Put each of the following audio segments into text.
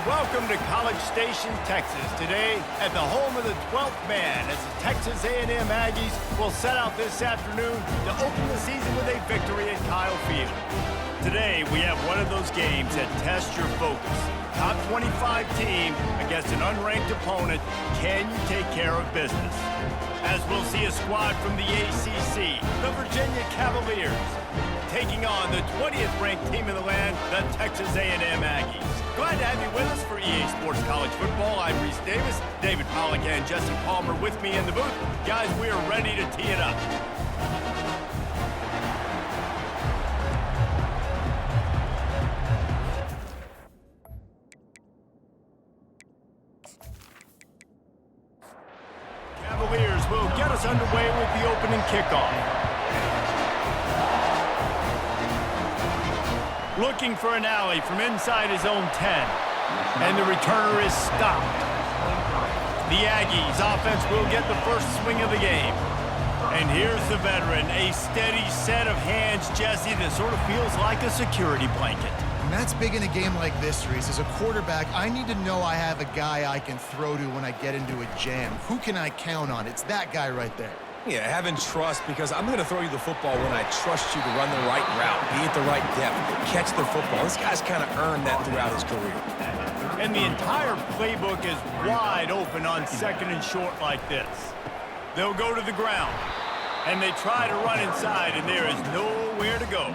welcome to College Station, Texas. Today, at the home of the 12th man, as the Texas A&M Aggies will set out this afternoon to open the season with a victory at Kyle Field. Today, we have one of those games that tests your focus. Top 25 team against an unranked opponent. Can you take care of business? As we'll see a squad from the ACC, the Virginia Cavaliers, taking on the 20th ranked team in the land, the Texas A&M Aggies. Glad to have you with us for EA Sports College Football. I'm Reese Davis, David Pollack and Jesse Palmer with me in the booth. Guys, we are ready to tee it up. Cavaliers will get us underway with the opening kickoff. Looking for an alley from inside his own 10. And the returner is stopped. The Aggies offense will get the first swing of the game. And here's the veteran, a steady set of hands, Jesse, that sort of feels like a security blanket. And that's big in a game like this, Reese. As a quarterback, I need to know I have a guy I can throw to when I get into a jam. Who can I count on? It's that guy right there. Yeah, having trust, because I'm going to throw you the football when I trust you to run the right route, be at the right depth, catch the football. This guy's kind of earned that throughout his career. And the entire playbook is wide open on second and short like this. They'll go to the ground, and they try to run inside, and there is nowhere to go.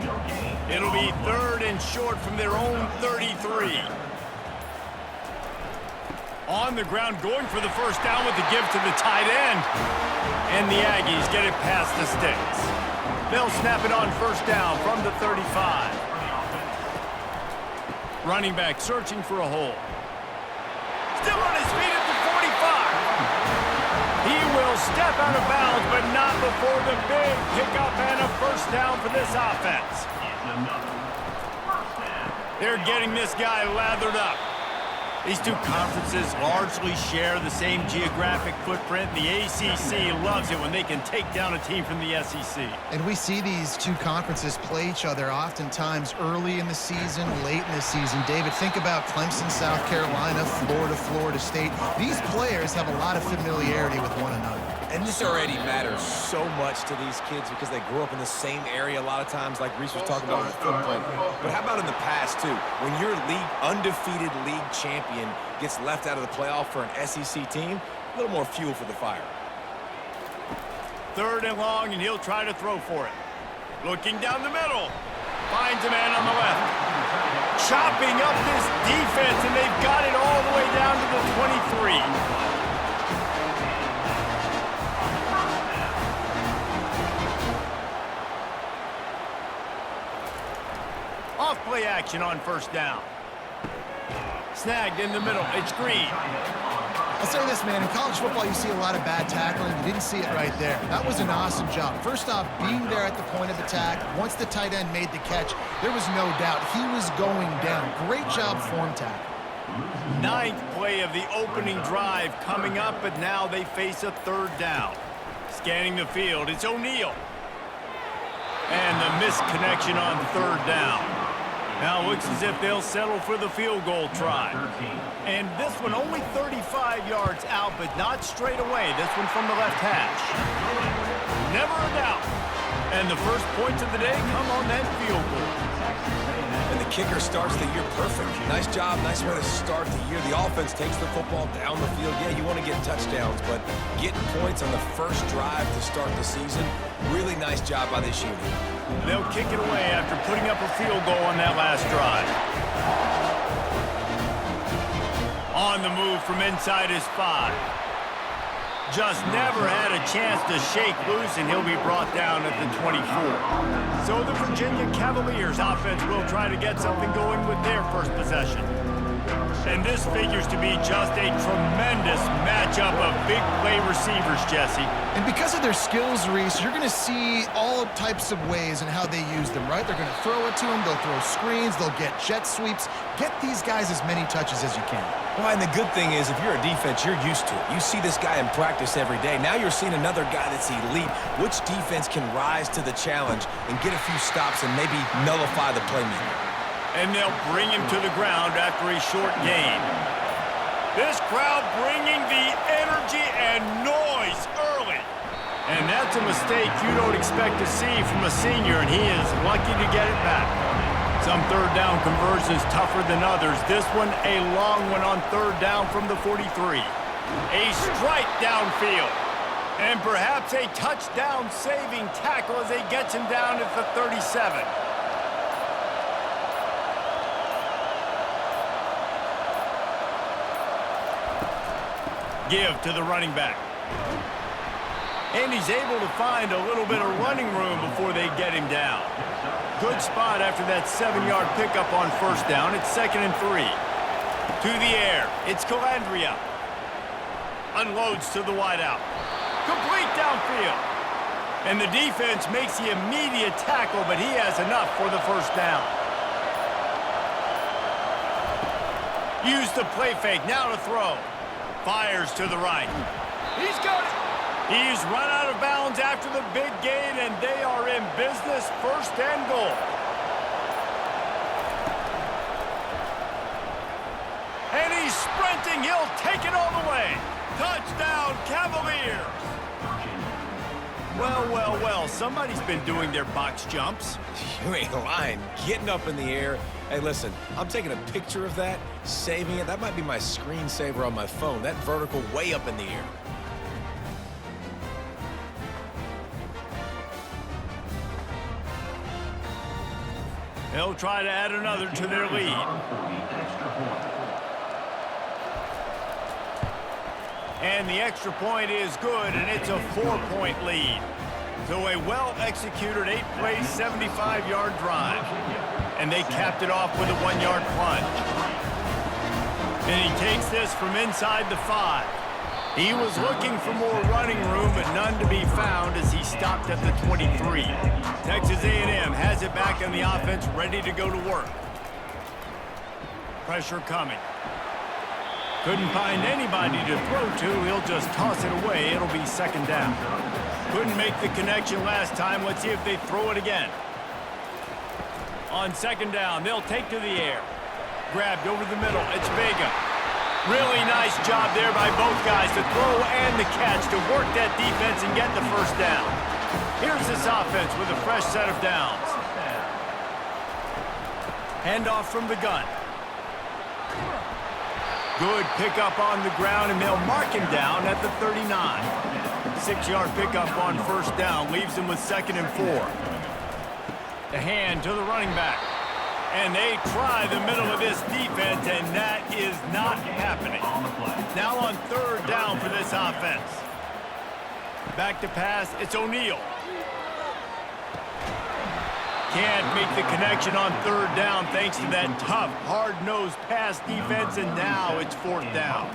It'll be third and short from their own 33. On the ground, going for the first down with the give to the tight end. And the Aggies get it past the sticks. They'll snap it on first down from the 35. Running back searching for a hole. Still on his feet at the 45. He will step out of bounds, but not before the big pickup and a first down for this offense. They're getting this guy lathered up. These two conferences largely share the same geographic footprint. The ACC loves it when they can take down a team from the SEC. And we see these two conferences play each other oftentimes early in the season, late in the season. David, think about Clemson, South Carolina, Florida, Florida State. These players have a lot of familiarity with one another. And this already matters so much to these kids because they grew up in the same area a lot of times, like Reese was talking about with the football. But how about in the past, too? When your undefeated league champion gets left out of the playoff for an SEC team, a little more fuel for the fire. Third and long, and he'll try to throw for it. Looking down the middle. Finds a man on the left. Chopping up this defense, and they've got it all the way down to the 23. Off-play action on first down. Snagged in the middle. It's Green. I'll say this, man. In college football, you see a lot of bad tackling. You didn't see it right there. That was an awesome job. First off, being there at the point of attack. Once the tight end made the catch, there was no doubt he was going down. Great job form tackle. Ninth play of the opening drive coming up, but now they face a third down. Scanning the field, it's O'Neal. And the missed connection on third down. Now looks as if they'll settle for the field goal try. And this one only 35 yards out, but not straight away. This one from the left hash. Never a doubt. And the first points of the day come on that field goal. And the kicker starts the year perfect. Nice job, nice way to start the year. The offense takes the football down the field. Yeah, you want to get touchdowns, but getting points on the first drive to start the season, really nice job by this unit. They'll kick it away after putting up a field goal on that last drive. On the move from inside his 5. Just never had a chance to shake loose, and he'll be brought down at the 24. So the Virginia Cavaliers offense will try to get something going with their first possession. And this figures to be just a tremendous matchup of big play receivers, Jesse. And because of their skills, Reese, you're going to see all types of ways in how they use them, right? They're going to throw it to them, they'll throw screens, they'll get jet sweeps. Get these guys as many touches as you can. Well, and the good thing is, if you're a defense, you're used to it. You see this guy in practice every day. Now you're seeing another guy that's elite. Which defense can rise to the challenge and get a few stops and maybe nullify the playmaker? And they'll bring him to the ground after a short gain. This crowd bringing the energy and noise early. And that's a mistake you don't expect to see from a senior, and he is lucky to get it back. Some third down conversions tougher than others. This one, a long one on third down from the 43. A strike downfield. And perhaps a touchdown-saving tackle as he gets him down at the 37. Give to the running back. And he's able to find a little bit of running room before they get him down. Good spot after that 7-yard pickup on first down. It's 2nd and 3. To the air. It's Calandria. Unloads to the wideout. Complete downfield. And the defense makes the immediate tackle, but he has enough for the first down. Use the play fake. Now to throw. Fires to the right. He's got it. He's run out of bounds after the big gain, and they are in business, 1st and goal. And he's sprinting. He'll take it all the way. Touchdown, Cavaliers. Well, well, well, somebody's been doing their box jumps. You ain't lying. Getting up in the air. Hey, listen, I'm taking a picture of that, saving it. That might be my screensaver on my phone. That vertical way up in the air. They'll try to add another to their lead. And the extra point is good, and it's a 4-point lead. So a well-executed 8-play, 75-yard drive. And they capped it off with a 1-yard plunge. And he takes this from inside the 5. He was looking for more running room, but none to be found as he stopped at the 23. Texas A&M has it back on the offense, ready to go to work. Pressure coming. Couldn't find anybody to throw to. He'll just toss it away. It'll be 2nd down. Couldn't make the connection last time. Let's see if they throw it again. On 2nd down, they'll take to the air. Grabbed over the middle. It's Vega. Really nice job there by both guys to throw and the catch to work that defense and get the first down. Here's this offense with a fresh set of downs. Handoff from the gun. Good pickup on the ground, and they'll mark him down at the 39. 6-yard pickup on first down leaves him with 2nd and 4. The hand to the running back. And they try the middle of this defense, and that is not happening. Now on 3rd down for this offense. Back to pass, it's O'Neal. Can't make the connection on 3rd down thanks to that tough, hard-nosed pass defense, and now it's 4th down.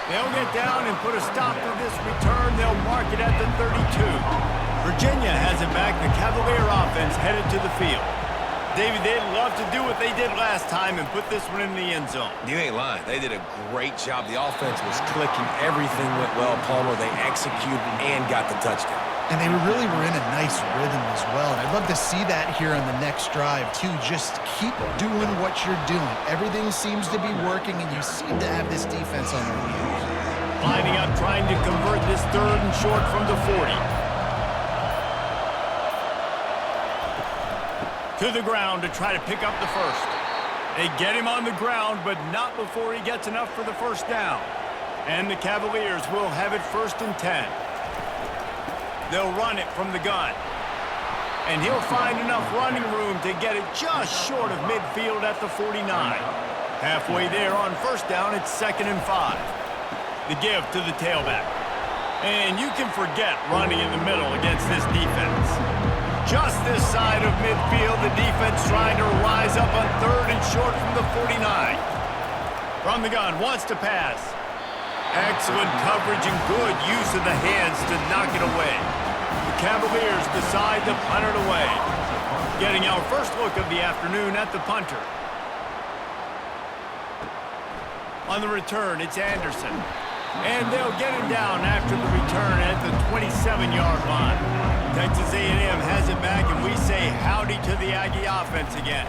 They'll get down and put a stop to this return. They'll mark it at the 32. Virginia has it back. The Cavalier offense headed to the field. David, they'd love to do what they did last time and put this one in the end zone. You ain't lying. They did a great job. The offense was clicking. Everything went well, Palmer. They executed and got the touchdown. And they really were in a nice rhythm as well. And I'd love to see that here on the next drive, too. Just keep doing what you're doing. Everything seems to be working, and you seem to have this defense on their heels. Lining up, trying to convert this 3rd and short from the 40. To the ground to try to pick up the first. They get him on the ground, but not before he gets enough for the first down. And the Cavaliers will have it 1st and 10. They'll run it from the gun. And he'll find enough running room to get it just short of midfield at the 49. Halfway there on first down, it's 2nd and 5. The give to the tailback. And you can forget running in the middle against this defense. Just this side of midfield, the defense trying to rise up on 3rd and short from the 49. From the gun, wants to pass. Excellent coverage and good use of the hands to knock it away. The Cavaliers decide to punt it away. Getting our first look of the afternoon at the punter. On the return, it's Anderson. And they'll get him down after the return at the 27-yard line. Texas A&M has it back, and we say howdy to the Aggie offense again.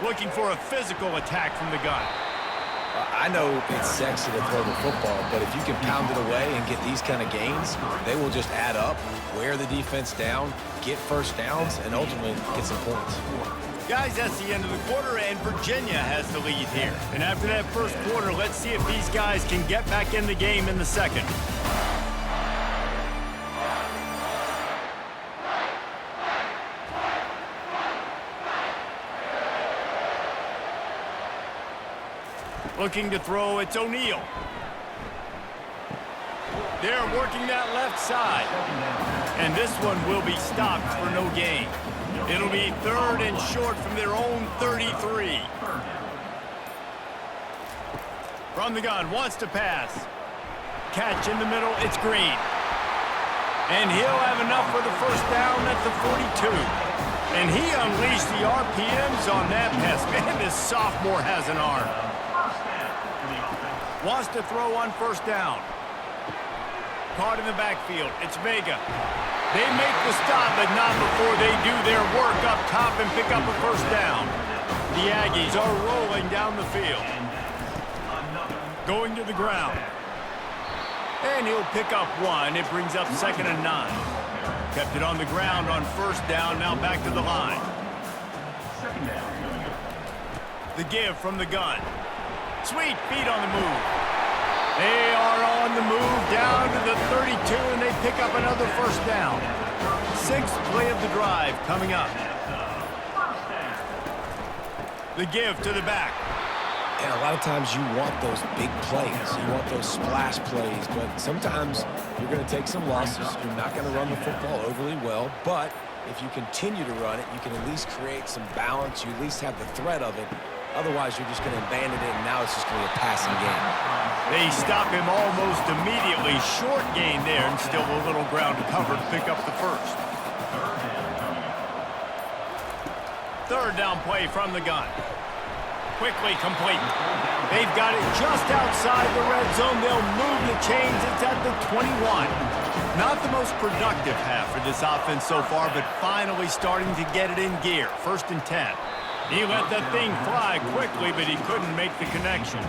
Looking for a physical attack from the gun. I know it's sexy to throw the football, but if you can pound it away and get these kind of gains, they will just add up, wear the defense down, get first downs, and ultimately get some points. Guys, that's the end of the quarter, and Virginia has the lead here. And after that first quarter, let's see if these guys can get back in the game in the second. Looking to throw, it's O'Neal. They're working that left side. And this one will be stopped for no gain. It'll be 3rd and short from their own 33. From the gun, wants to pass. Catch in the middle, it's Green. And he'll have enough for the first down at the 42. And he unleashed the RPMs on that pass. Man, this sophomore has an arm. Wants to throw on first down. Caught in the backfield. It's Vega. They make the stop, but not before they do their work up top and pick up a first down. The Aggies are rolling down the field. Going to the ground. And he'll pick up 1. It brings up 2nd and 9. Kept it on the ground on first down. Now back to the line. The give from the gun. Sweet feet on the move. They are on the move down to the 32, and they pick up another first down. 6th play of the drive coming up. The give to the back. And a lot of times you want those big plays. You want those splash plays, but sometimes you're going to take some losses. You're not going to run the football overly well, but if you continue to run it, you can at least create some balance. You at least have the threat of it. Otherwise, you're just going to abandon it, and now it's just going to be a passing game. They stop him almost immediately. Short gain there, and still a little ground to cover to pick up the first. 3rd down play from the gun. Quickly complete. They've got it just outside the red zone. They'll move the chains. It's at the 21. Not the most productive half for this offense so far, but finally starting to get it in gear. 1st and 10. He let that thing fly quickly, but he couldn't make the connection.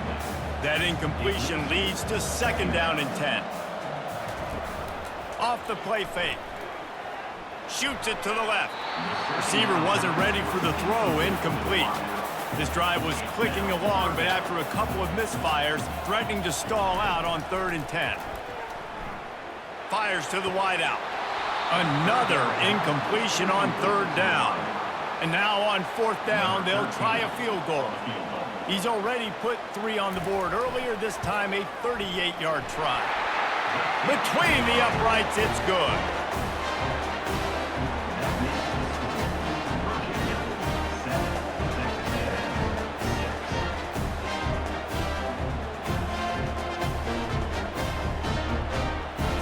That incompletion leads to 2nd down and 10. Off the play fake. Shoots it to the left. Receiver wasn't ready for the throw. Incomplete. This drive was clicking along, but after a couple of misfires, threatening to stall out on 3rd and 10. Fires to the wideout. Another incompletion on 3rd down. And now on 4th down, they'll try a field goal. He's already put 3 on the board. Earlier this time, a 38-yard try. Between the uprights, it's good.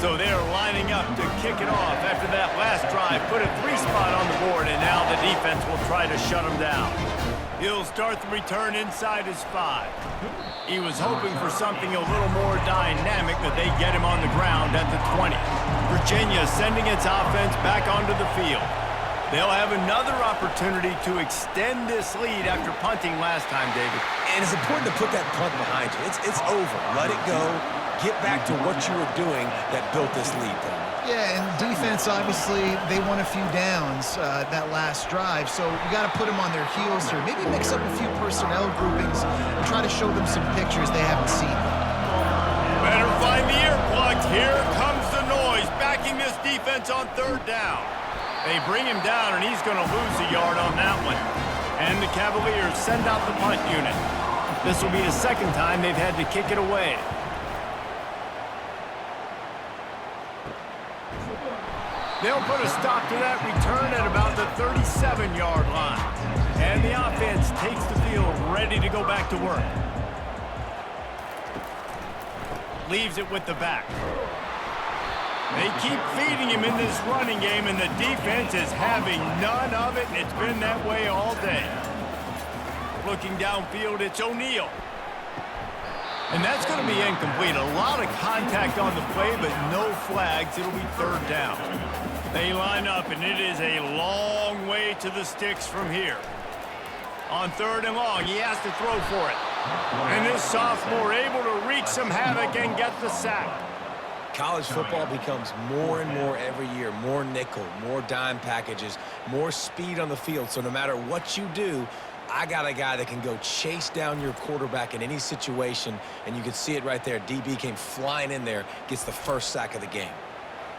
So they're lining up to kick it off after that last drive. Put a 3 spot on the board, and now the defense will try to shut them down. He'll start the return inside his 5. He was hoping for something a little more dynamic, but they get him on the ground at the 20. Virginia sending its offense back onto the field. They'll have another opportunity to extend this lead after punting last time, David. And it's important to put that punt behind you. It's over. Let it go. Get back to what you were doing that built this lead, though. Yeah, and defense, obviously, they won a few downs that last drive, so you got to put them on their heels here. Maybe mix up a few personnel groupings and try to show them some pictures they haven't seen. Better find the earplugs. Here comes the noise, backing this defense on 3rd down. They bring him down, and he's going to lose a yard on that one. And the Cavaliers send out the punt unit. This will be the 2nd time they've had to kick it away. They'll put a stop to that return at about the 37-yard line. And the offense takes the field ready to go back to work. Leaves it with the back. They keep feeding him in this running game, and the defense is having none of it, and it's been that way all day. Looking downfield, it's O'Neal. And that's going to be incomplete. A lot of contact on the play, but no flags. It'll be third down. They line up, and it is a long way to the sticks from here. On third and long, he has to throw for it. And this sophomore able to wreak some havoc and get the sack. College football becomes more and more every year, more nickel, more dime packages, more speed on the field. So no matter what you do, I got a guy that can go chase down your quarterback in any situation, and you can see it right there. DB came flying in there, gets the first sack of the game.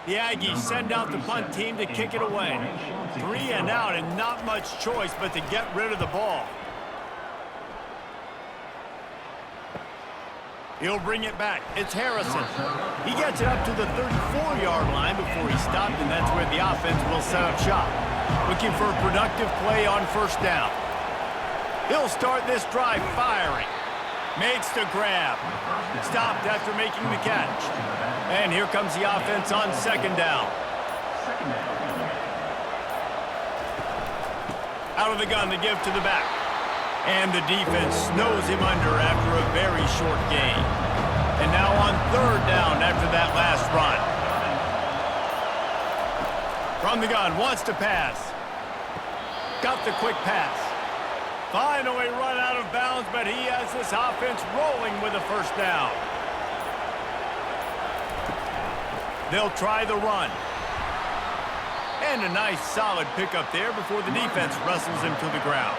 The Aggies send out the punt team to kick it away. 3 and out and not much choice but to get rid of the ball. He'll bring it back. It's Harrison. He gets it up to the 34-yard line before he stopped, and that's where the offense will set up shop. Looking for a productive play on first down. He'll start this drive firing. Makes the grab. Stopped after making the catch. And here comes the offense on second down. Out of the gun to give to the back. And the defense snows him under after a very short gain. And now on third down after that last run. From the gun, wants to pass. Got the quick pass. Finally run out of bounds, but he has this offense rolling with a first down. They'll try the run. And a nice solid pickup there before the defense wrestles him to the ground.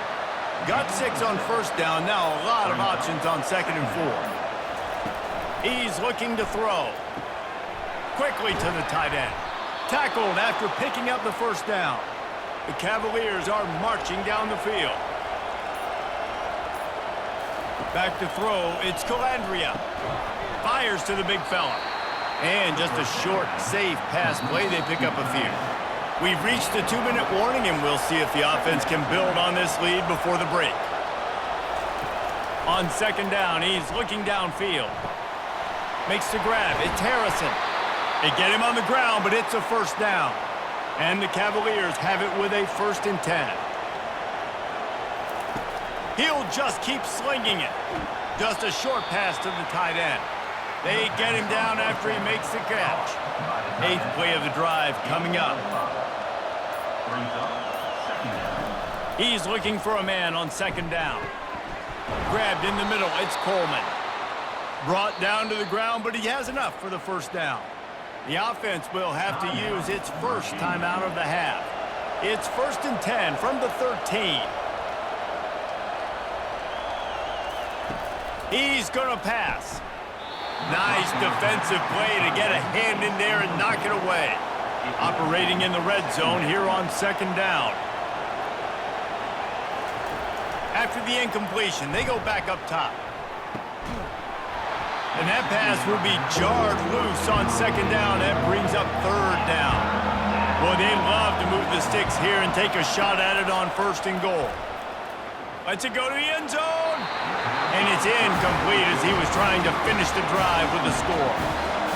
Got 6 on first down. Now a lot of options on second and 4. He's looking to throw. Quickly to the tight end. Tackled after picking up the first down. The Cavaliers are marching down the field. Back to throw. It's Calandria. Fires to the big fella. And just a short, safe pass play. They pick up a few. We've reached the 2-minute warning, and we'll see if the offense can build on this lead before the break. On second down, he's looking downfield. Makes the grab. It's Harrison. They get him on the ground, but it's a first down. And the Cavaliers have it with a 1st and 10. He'll just keep slinging it. Just a short pass to the tight end. They get him down after he makes the catch. 8th play of the drive coming up. He's looking for a man on second down. Grabbed in the middle. It's Coleman. Brought down to the ground, but he has enough for the first down. The offense will have to use its first timeout of the half. It's 1st and 10 from the 13. He's going to pass. Nice defensive play to get a hand in there and knock it away. Operating in the red zone here on second down. After the incompletion, they go back up top. And that pass will be jarred loose on second down. That brings up third down. Boy, they love to move the sticks here and take a shot at it on 1st and goal. Lets it go to the end zone. And it's incomplete as he was trying to finish the drive with a score.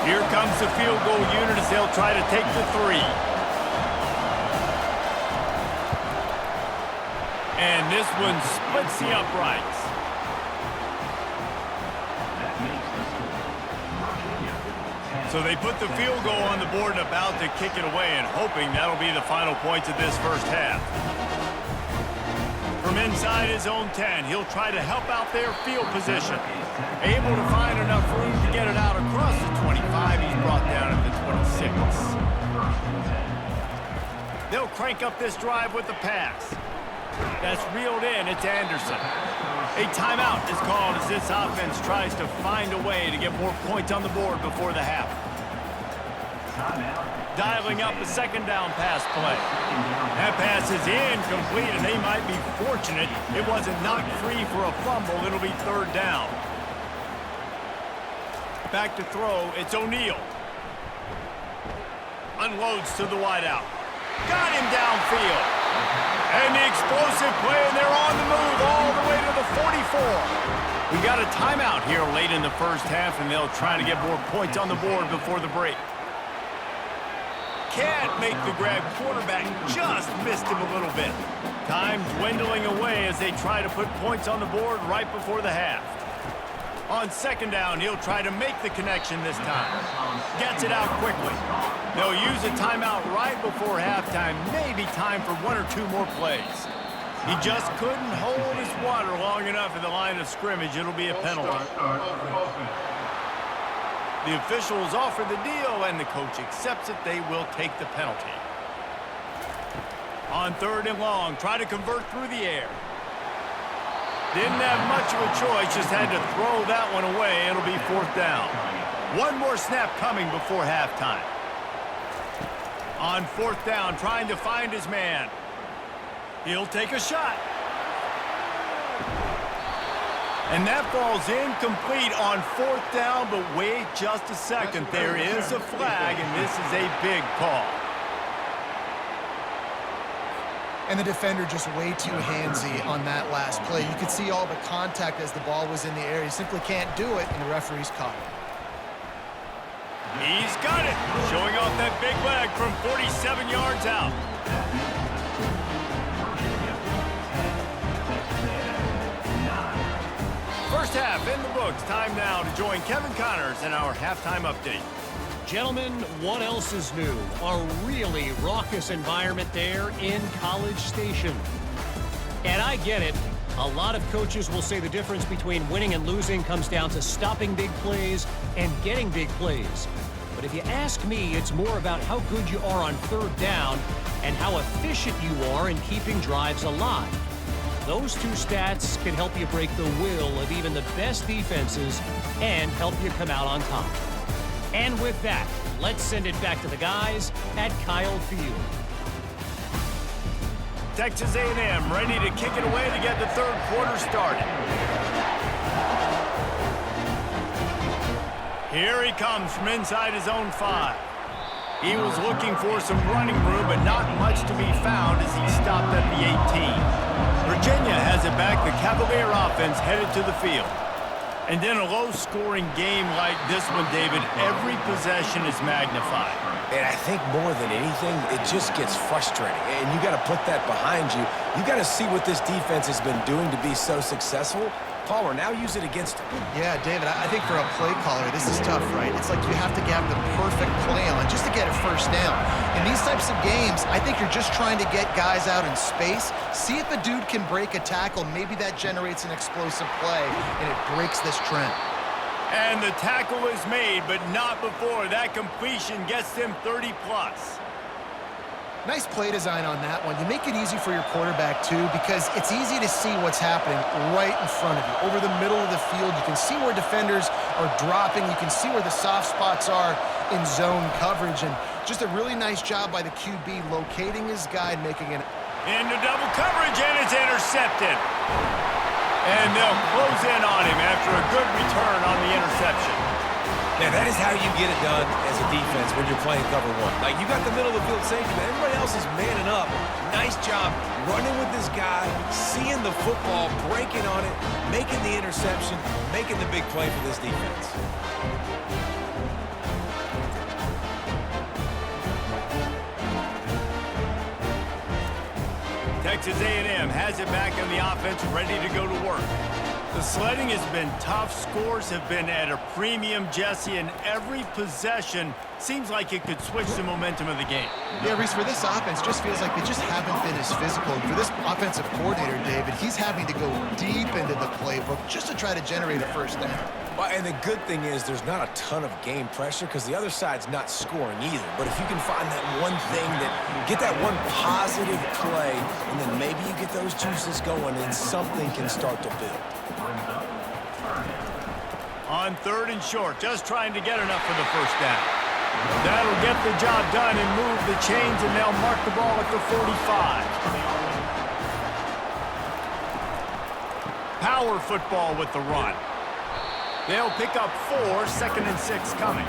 Here comes the field goal unit as they'll try to take the 3. And this one splits the uprights. So they put the field goal on the board and about to kick it away, and hoping that'll be the final points of this first half. From inside his own 10, he'll try to help out their field position. Able to find enough room to get it out across the 25. He's brought down at the 26. They'll crank up this drive with the pass. That's reeled in. It's Anderson. A timeout is called as this offense tries to find a way to get more points on the board before the half. Dialing up a second down pass play. That pass is incomplete, and they might be fortunate it wasn't knocked free for a fumble. It'll be third down. Back to throw. It's O'Neal. Unloads to the wideout. Got him downfield. And the explosive play, and they're on the move all the way to the 44. We got a timeout here late in the first half, and they'll try to get more points on the board before the break. Can't make the grab. Quarterback just missed him a little bit. Time dwindling away as they try to put points on the board right before the half. On second down, he'll try to make the connection this time. Gets it out quickly. They'll use a timeout right before halftime. Maybe time for one or two more plays. He just couldn't hold his water long enough at the line of scrimmage. It'll be a penalty. The officials offer the deal, and the coach accepts it. They will take the penalty. On third and long, try to convert through the air. Didn't have much of a choice, just had to throw that one away. It'll be fourth down. One more snap coming before halftime. On fourth down, trying to find his man. He'll take a shot. And that falls incomplete on fourth down, but wait just a second. There is a flag, and this is a big call. And the defender just way too handsy on that last play. You could see all the contact as the ball was in the air. He simply can't do it, and the referee's caught it. He's got it, showing off that big leg from 47 yards out. First half in the books. Time now to join Kevin Connors in our halftime update. Gentlemen, what else is new? A really raucous environment there in College Station. And I get it. A lot of coaches will say the difference between winning and losing comes down to stopping big plays and getting big plays. But if you ask me, it's more about how good you are on third down and how efficient you are in keeping drives alive. Those two stats can help you break the will of even the best defenses and help you come out on top. And with that, let's send it back to the guys at Kyle Field. Texas A&M ready to kick it away to get the third quarter started. Here he comes from inside his own 5. He was looking for some running room, but not much to be found as he stopped at the 18. Virginia has it back. The Cavalier offense headed to the field. And in a low-scoring game like this one, David, every possession is magnified. And I think more than anything, it just gets frustrating. And you got to put that behind you. You got to see what this defense has been doing to be so successful. Palmer, now use it against him. Yeah, David, I think for a play caller, this is tough, right? It's like you have to have the perfect play on just to get a first down. In these types of games, I think you're just trying to get guys out in space, see if a dude can break a tackle. Maybe that generates an explosive play, and it breaks this trend. And the tackle is made, but not before that completion gets them 30-plus. Nice play design on that one. You make it easy for your quarterback, too, because it's easy to see what's happening right in front of you. Over the middle of the field, you can see where defenders are dropping. You can see where the soft spots are in zone coverage. And just a really nice job by the QB locating his guy and making it. Into double coverage, and it's intercepted. And they'll close in on him after a good return on the interception. Now, that is how you get it done as a defense when you're playing cover one. Like, you got the middle of the field safety, but everybody else is manning up. Nice job running with this guy, seeing the football, breaking on it, making the interception, making the big play for this defense. Texas A&M has it back on the offense, ready to go to work. The sledding has been tough. Scores have been at a premium, Jesse, and every possession seems like it could switch the momentum of the game. Yeah, Reese, for this offense, just feels like they just haven't been as physical. And for this offensive coordinator, David, he's having to go deep into the playbook just to try to generate a first down. Well, and the good thing is there's not a ton of game pressure because the other side's not scoring either. But if you can find that one thing, get that one positive play, and then maybe you get those juices going and something can start to build. On third and short, just trying to get enough for the first down. That'll get the job done and move the chains, and they'll mark the ball at the 45. Power football with the run. They'll pick up 4, second and 6 coming.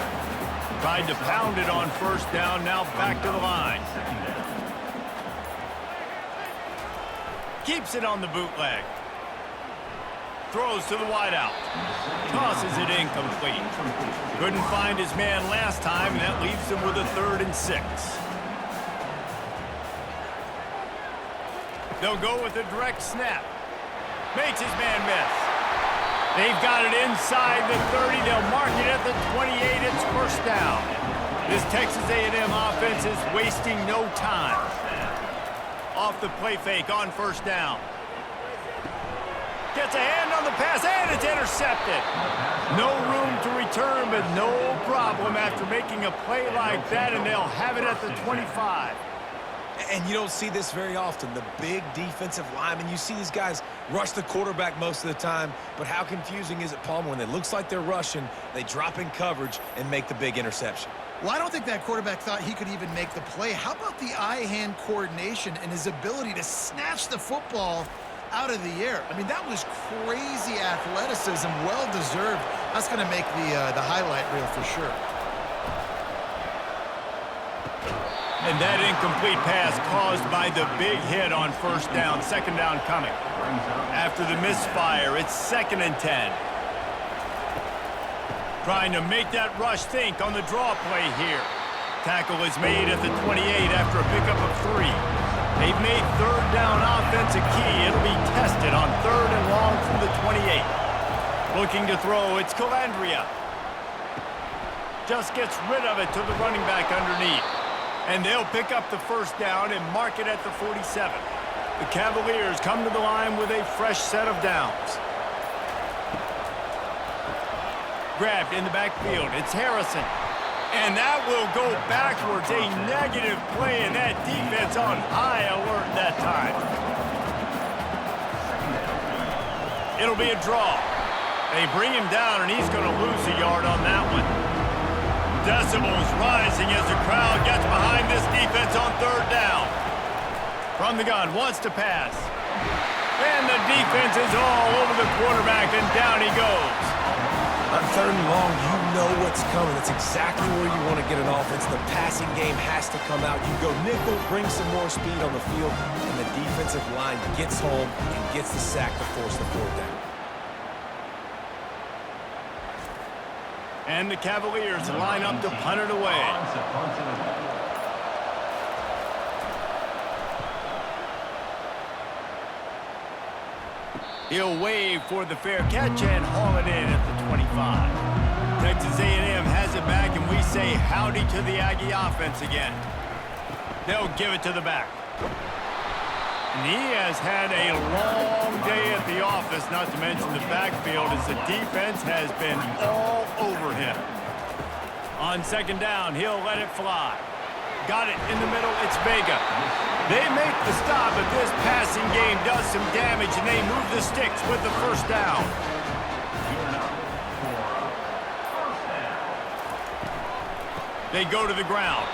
Tried to pound it on first down, now back to the line. Keeps it on the bootleg. Throws to the wideout. Tosses it incomplete. Couldn't find his man last time, and that leaves him with a 3rd and 6. They'll go with a direct snap. Makes his man miss. They've got it inside the 30. They'll mark it at the 28. It's first down. This Texas A&M offense is wasting no time. Off the play fake on first down. Gets a hand on the pass, and it's intercepted. No room to return, but no problem after making a play like that, and they'll have it at the 25. And you don't see this very often. The big defensive linemen, you see these guys rush the quarterback most of the time, but how confusing is it, Palmer, when it looks like they're rushing, they drop in coverage and make the big interception? Well, I don't think that quarterback thought he could even make the play. How about the eye-hand coordination and his ability to snatch the football out of the air? I mean, that was crazy athleticism, well-deserved. That's going to make the highlight reel for sure. And that incomplete pass caused by the big hit on first down. Second down coming. After the misfire, it's 2nd and 10. Trying to make that rush think on the draw play here. Tackle is made at the 28 after a pickup of 3. They've made third down offense a key. It'll be tested on 3rd and long from the 28. Looking to throw, it's Calandria. Just gets rid of it to the running back underneath. And they'll pick up the first down and mark it at the 47. The Cavaliers come to the line with a fresh set of downs. Grabbed in the backfield. It's Harrison. And that will go backwards. A negative play, and that defense on high alert that time. It'll be a draw. They bring him down, and he's going to lose a yard on that one. Decibels rising as the crowd gets behind this defense on 3rd down. From the gun, wants to pass. And the defense is all over the quarterback, and down he goes. On 3rd and long, you know what's coming. That's exactly where you want to get an offense. The passing game has to come out. You go nickel, bring some more speed on the field, and the defensive line gets home and gets the sack to force the 4th down. And the Cavaliers line up to punt it away. He'll wave for the fair catch and haul it in at the 25. Texas A&M has it back, and we say howdy to the Aggie offense again. They'll give it to the back. And he has had a long day at the office, not to mention the backfield, as the defense has been all over him. On 2nd down, he'll let it fly. Got it in the middle, it's Vega. They make the stop, but this passing game does some damage, and they move the sticks with the first down. They go to the ground.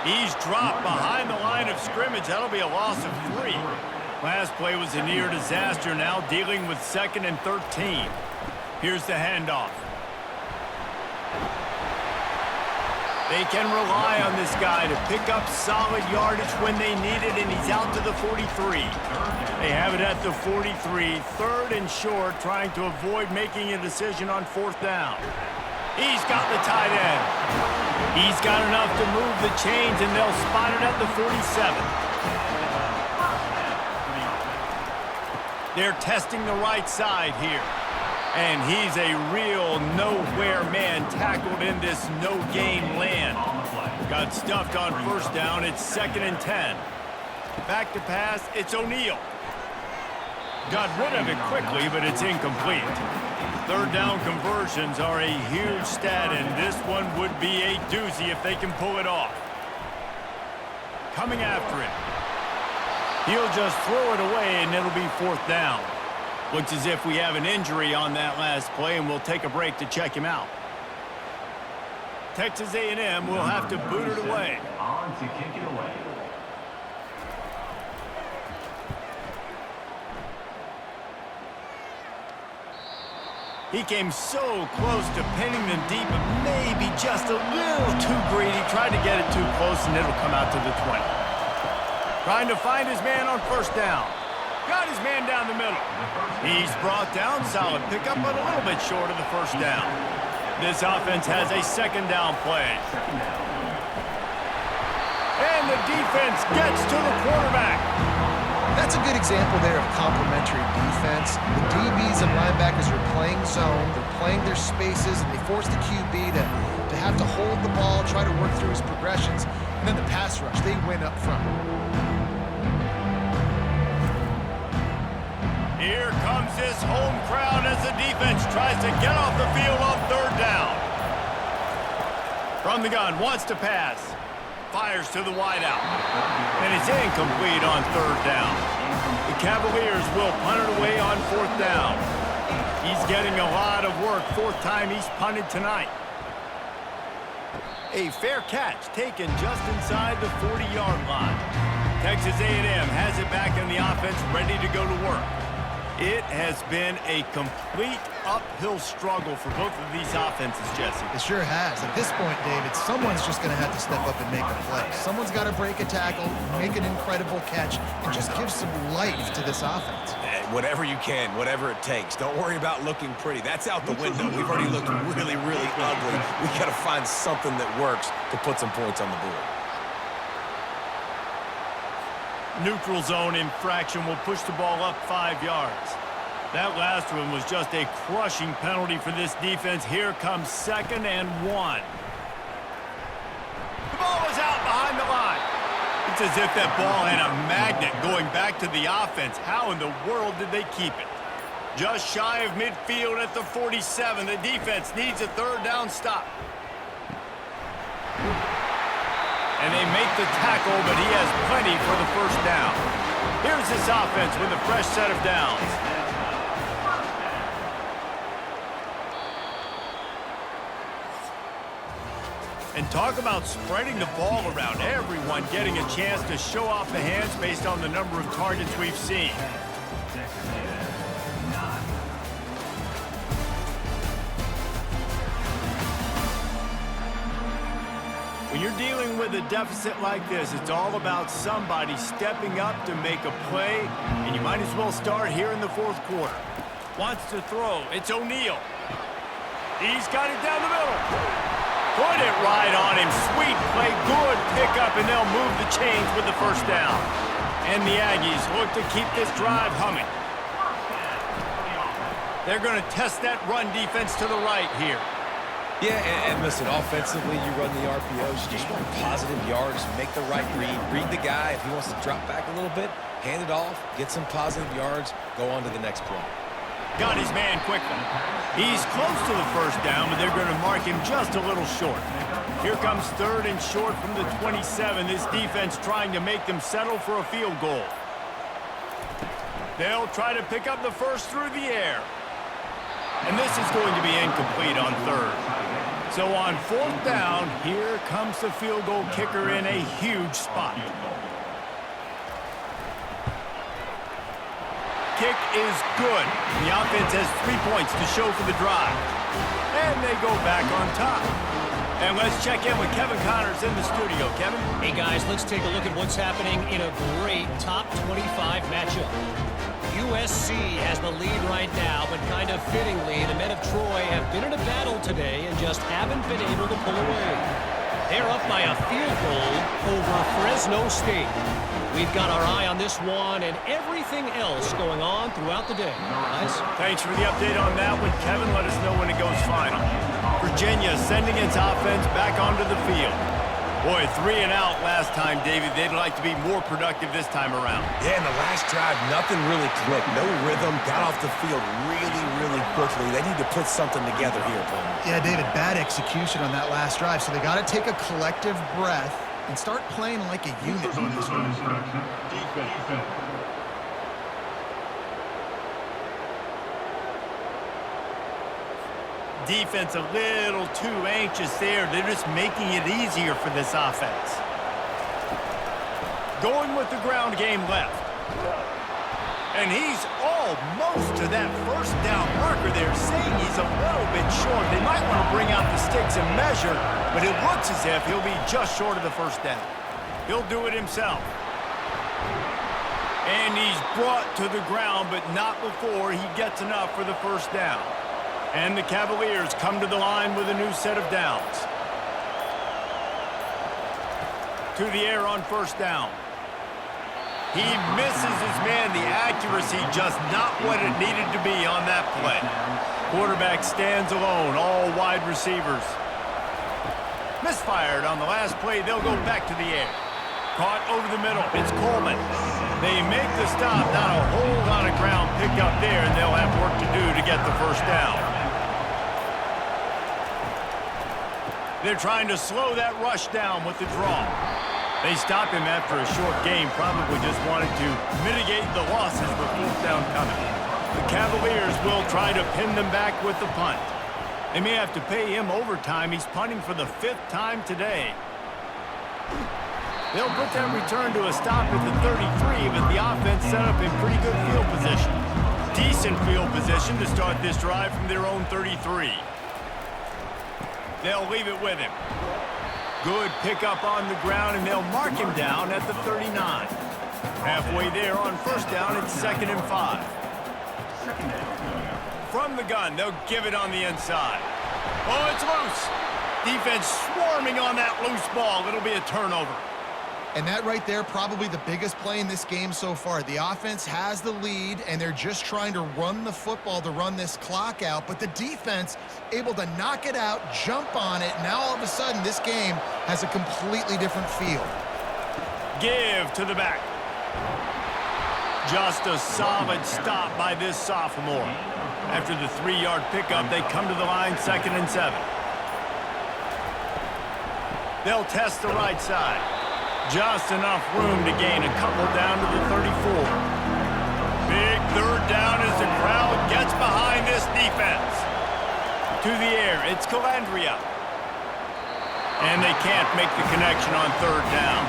He's dropped behind the line of scrimmage. That'll be a loss of 3. Last play was a near disaster, now dealing with 2nd and 13. Here's the handoff. They can rely on this guy to pick up solid yardage when they need it, and he's out to the 43. They have it at the 43, 3rd and short, trying to avoid making a decision on 4th down. He's got the tight end. He's got enough to move the chains, and they'll spot it at the 47. They're testing the right side here. And he's a real nowhere man tackled in this no-gain land. Got stuffed on first down. It's 2nd and 10. Back to pass. It's O'Neal. Got rid of it quickly, but it's incomplete. 3rd down conversions are a huge stat, and this one would be a doozy if they can pull it off. Coming after it. He'll just throw it away, and it'll be 4th down. Looks as if we have an injury on that last play, and we'll take a break to check him out. Texas A&M will have to boot it away. On to kick it away. He came so close to pinning them deep, but maybe just a little too greedy. Tried to get it too close, and it'll come out to the 20. Trying to find his man on first down. Got his man down the middle. He's brought down, solid pickup, but a little bit short of the first down. This offense has a 2nd down play. And the defense gets to the quarterback. That's a good example there of complementary defense. The DBs and linebackers are playing zone, they're playing their spaces, and they force the QB to have to hold the ball, try to work through his progressions, and then the pass rush, they win up front. Here comes this home crowd as the defense tries to get off the field on third down. From the gun, wants to pass. Fires to the wideout. And it's incomplete on third down. The Cavaliers will punt it away on fourth down. He's getting a lot of work. Fourth time he's punted tonight. A fair catch taken just inside the 40-yard line. Texas A&M has it back in the offense, ready to go to work. It has been a complete uphill struggle for both of these offenses, Jesse. It sure has. At this point, David, someone's just going to have to step up and make a play. Someone's got to break a tackle, make an incredible catch, and just give some life to this offense. Whatever you can, whatever it takes. Don't worry about looking pretty. That's out the window. We've already looked really, really ugly. We've got to find something that works to put some points on the board. Neutral zone infraction will push the ball up 5 yards. That last one was just a crushing penalty for this defense. Here comes 2nd and 1. The ball was out behind the line. It's as if that ball had a magnet going back to the offense. How in the world did they keep it? Just shy of midfield at the 47. The defense needs a third down stop. And they make the tackle, but he has plenty for the first down. Here's this offense with a fresh set of downs. And talk about spreading the ball around. Everyone getting a chance to show off the hands based on the number of targets we've seen. When you're dealing with a deficit like this, it's all about somebody stepping up to make a play, and you might as well start here in the fourth quarter. Wants to throw. It's O'Neal. He's got it down the middle. Put it right on him. Sweet play. Good pickup, and they'll move the chains with the first down. And the Aggies look to keep this drive humming. They're going to test that run defense to the right here. Yeah, and listen, offensively, you run the RPOs. You just want positive yards, make the right read the guy. If he wants to drop back a little bit, hand it off, get some positive yards, go on to the next play. Got his man quickly. He's close to the first down, but they're going to mark him just a little short. Here comes 3rd and short from the 27. This defense trying to make them settle for a field goal. They'll try to pick up the first through the air. And this is going to be incomplete on 3rd. So on 4th down, here comes the field goal kicker in a huge spot. Kick is good. The offense has 3 points to show for the drive. And they go back on top. And let's check in with Kevin Connors in the studio. Kevin? Hey, guys, let's take a look at what's happening in a great top 25 matchup. USC has the lead right now, but kind of fittingly, the men of Troy have been in a battle today and just haven't been able to pull away. They're up by a field goal over Fresno State. We've got our eye on this one and everything else going on throughout the day. Guys? Thanks for the update on that one, Kevin. Let us know when it goes final. Virginia sending its offense back onto the field. Boy, 3 and out last time, David. They'd like to be more productive this time around. Yeah, in the last drive, nothing really clicked. No rhythm, got off the field really, really quickly. They need to put something together here, Paul. Yeah, David, bad execution on that last drive, so they got to take a collective breath and start playing like a unit on this one. Defense a little too anxious there. They're just making it easier for this offense. Going with the ground game left. And he's almost to that first down marker there, saying he's a little bit short. They might want to bring out the sticks and measure, but it looks as if he'll be just short of the first down. He'll do it himself. And he's brought to the ground, but not before he gets enough for the first down. And the Cavaliers come to the line with a new set of downs. To the air on first down. He misses his man. The accuracy just not what it needed to be on that play. Quarterback stands alone, all wide receivers. Misfired on the last play. They'll go back to the air. Caught over the middle. It's Coleman. They make the stop. Not a whole lot of ground picked up there, and they'll have work to do to get the first down. They're trying to slow that rush down with the draw. They stopped him after a short game, probably just wanted to mitigate the losses with fourth down coming. The Cavaliers will try to pin them back with the punt. They may have to pay him overtime. He's punting for the 5th time today. They'll put that return to a stop at the 33, but the offense set up in pretty good field position. Decent field position to start this drive from their own 33. They'll leave it with him. Good pickup on the ground, and they'll mark him down at the 39. Halfway there on first down, it's 2nd and 5. From the gun, they'll give it on the inside. Oh, it's loose. Defense swarming on that loose ball. It'll be a turnover. And that right there, probably the biggest play in this game so far. The offense has the lead, and they're just trying to run the football to run this clock out. But the defense able to knock it out, jump on it. Now all of a sudden, this game has a completely different feel. Give to the back. Just a solid stop by this sophomore. After the 3-yard pickup, they come to the line, 2nd and 7. They'll test the right side. Just enough room to gain a couple down to the 34. Big 3rd down as the crowd gets behind this defense. To the air, it's Calandria. And they can't make the connection on 3rd down.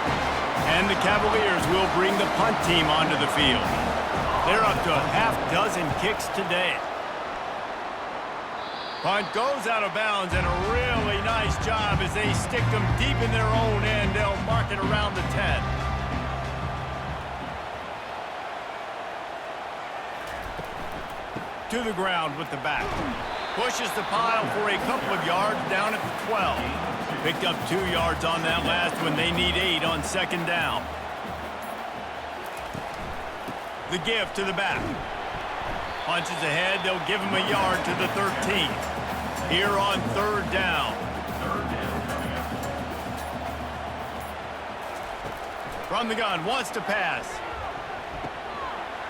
And the Cavaliers will bring the punt team onto the field. They're up to a half-dozen kicks today. Punt goes out of bounds, and a really nice job as they stick them deep in their own end. They'll mark it around the 10. To the ground with the back. Pushes the pile for a couple of yards down at the 12. Picked up 2 yards on that last one. They need 8 on 2nd down. The give to the back. Punches ahead. They'll give him a yard to the 13. Here on 3rd down. From the gun, wants to pass.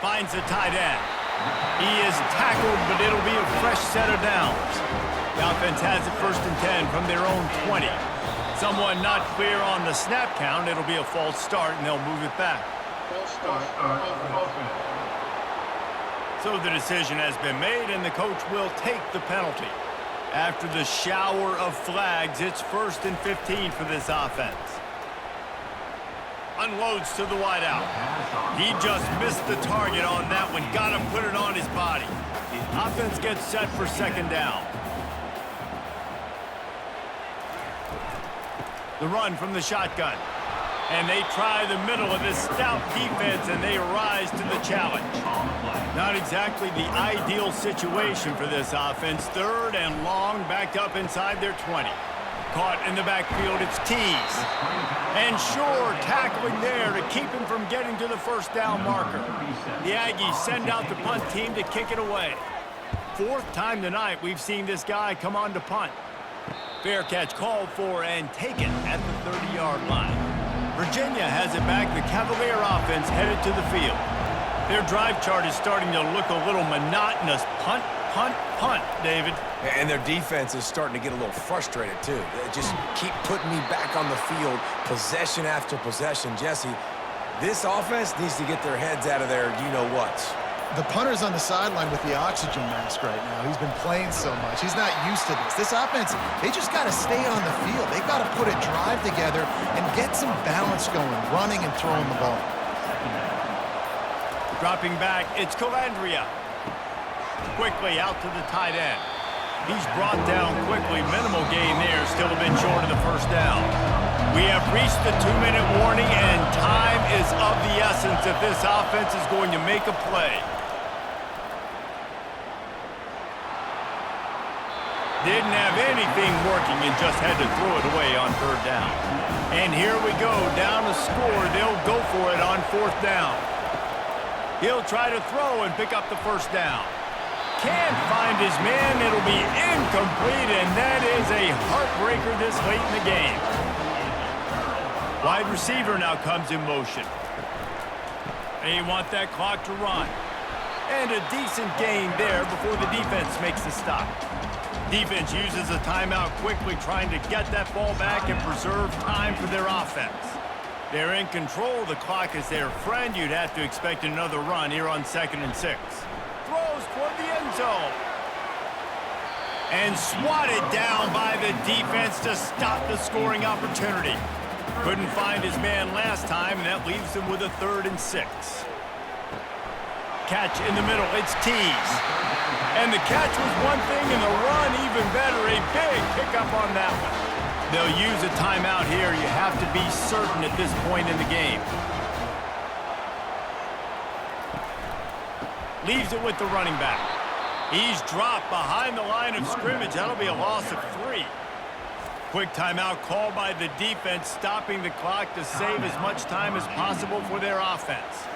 Finds the tight end. He is tackled, but it'll be a fresh set of downs. The offense has it 1st and 10 from their own 20. Someone not clear on the snap count. It'll be a false start, and they'll move it back. False start, offense. So the decision has been made, and the coach will take the penalty. After the shower of flags, it's 1st and 15 for this offense. Unloads to the wideout. He just missed the target on that one. Got to put it on his body. Offense gets set for 2nd down. The run from the shotgun. And they try the middle of this stout defense, and they rise to the challenge. Not exactly the ideal situation for this offense. 3rd and long, backed up inside their 20. Caught in the backfield, it's Tease. And Shore tackling there to keep him from getting to the 1st down marker. The Aggies send out the punt team to kick it away. 4th time tonight we've seen this guy come on to punt. Fair catch called for and taken at the 30-yard line. Virginia has it back. The Cavalier offense headed to the field. Their drive chart is starting to look a little monotonous. Punt, punt, punt, David. And their defense is starting to get a little frustrated, too. They just keep putting me back on the field, possession after possession. Jesse, this offense needs to get their heads out of their you-know-whats. The punter's on the sideline with the oxygen mask right now. He's been playing so much. He's not used to this. This offense, they just got to stay on the field. They've got to put a drive together and get some balance going, running and throwing the ball. Dropping back, it's Calandria. Quickly out to the tight end. He's brought down quickly. Minimal gain there, still a bit short of the 1st down. We have reached the 2-minute warning, and time is of the essence if this offense is going to make a play. Didn't have anything working and just had to throw it away on 3rd down. And here we go, down to score. They'll go for it on 4th down. He'll try to throw and pick up the 1st down. Can't find his man. It'll be incomplete, and that is a heartbreaker this late in the game. Wide receiver now comes in motion. They want that clock to run. And a decent gain there before the defense makes the stop. Defense uses a timeout quickly, trying to get that ball back and preserve time for their offense. They're in control. The clock is their friend. You'd have to expect another run here on 2nd and 6. Throws toward the end zone. And swatted down by the defense to stop the scoring opportunity. Couldn't find his man last time, and that leaves him with a 3rd and 6. Catch in the middle. It's Tees. And the catch was one thing, and the run even better. A big pickup on that one. They'll use a timeout here. You have to be certain at this point in the game. Leaves it with the running back. He's dropped behind the line of scrimmage. That'll be a loss of 3. Quick timeout called by the defense, stopping the clock to save as much time as possible for their offense.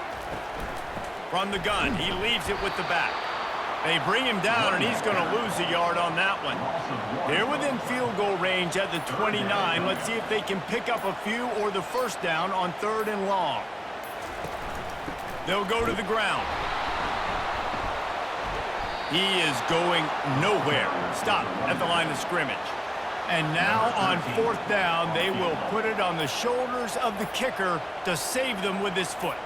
From the gun, he leaves it with the back. They bring him down, and he's going to lose a yard on that one. They're within field goal range at the 29. Let's see if they can pick up a few or the 1st down on 3rd and long. They'll go to the ground. He is going nowhere. Stop at the line of scrimmage. And now on 4th down, they will put it on the shoulders of the kicker to save them with his foot.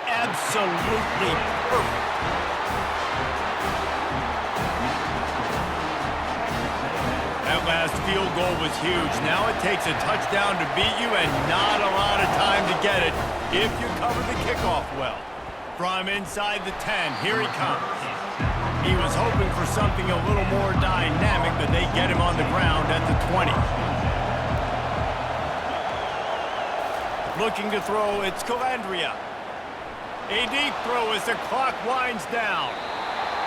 Absolutely perfect. That last field goal was huge. Now it takes a touchdown to beat you and not a lot of time to get it if you cover the kickoff well. From inside the 10, here he comes. He was hoping for something a little more dynamic, but they get him on the ground at the 20. Looking to throw, it's Cavaliers. A deep throw as the clock winds down.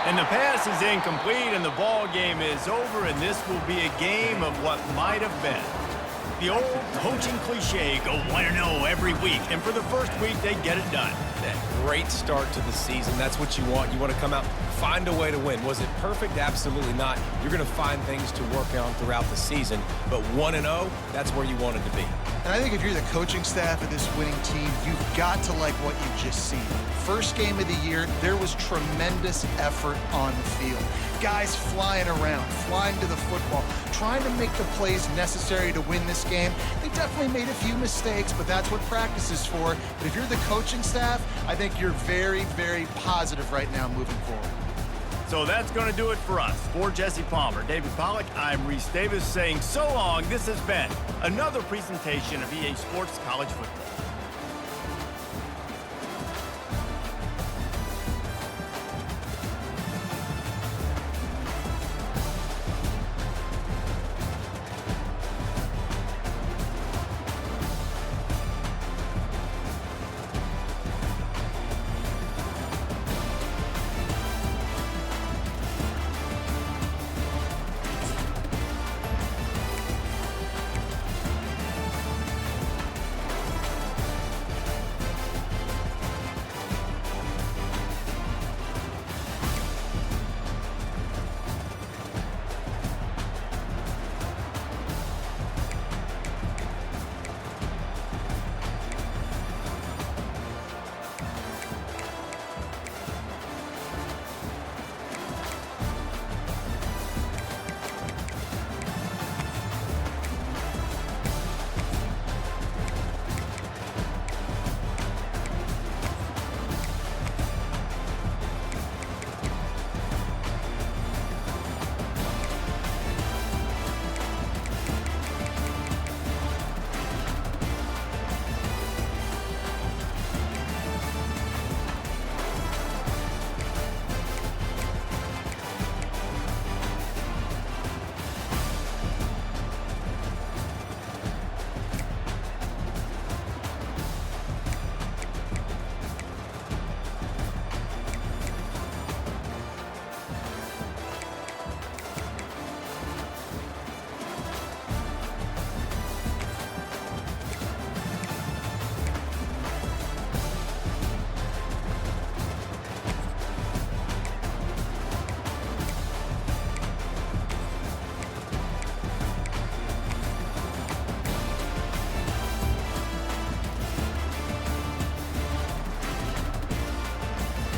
And the pass is incomplete, and the ball game is over, and this will be a game of what might have been. The old coaching cliche, go 1-0 every week, and for the first week, they get it done. That great start to the season. That's what you want. You want to come out, find a way to win. Was it perfect? Absolutely not. You're going to find things to work on throughout the season, but 1-0, that's where you wanted to be. And I think if you're the coaching staff of this winning team, you've got to like what you've just seen. First game of the year, there was tremendous effort on the field. Guys flying around, flying to the football, trying to make the plays necessary to win this game. They definitely made a few mistakes, but that's what practice is for. But if you're the coaching staff, I think you're very, very positive right now moving forward. So that's going to do it for us. For Jesse Palmer, David Pollack, I'm Reese Davis saying so long. This has been another presentation of EA Sports College Football.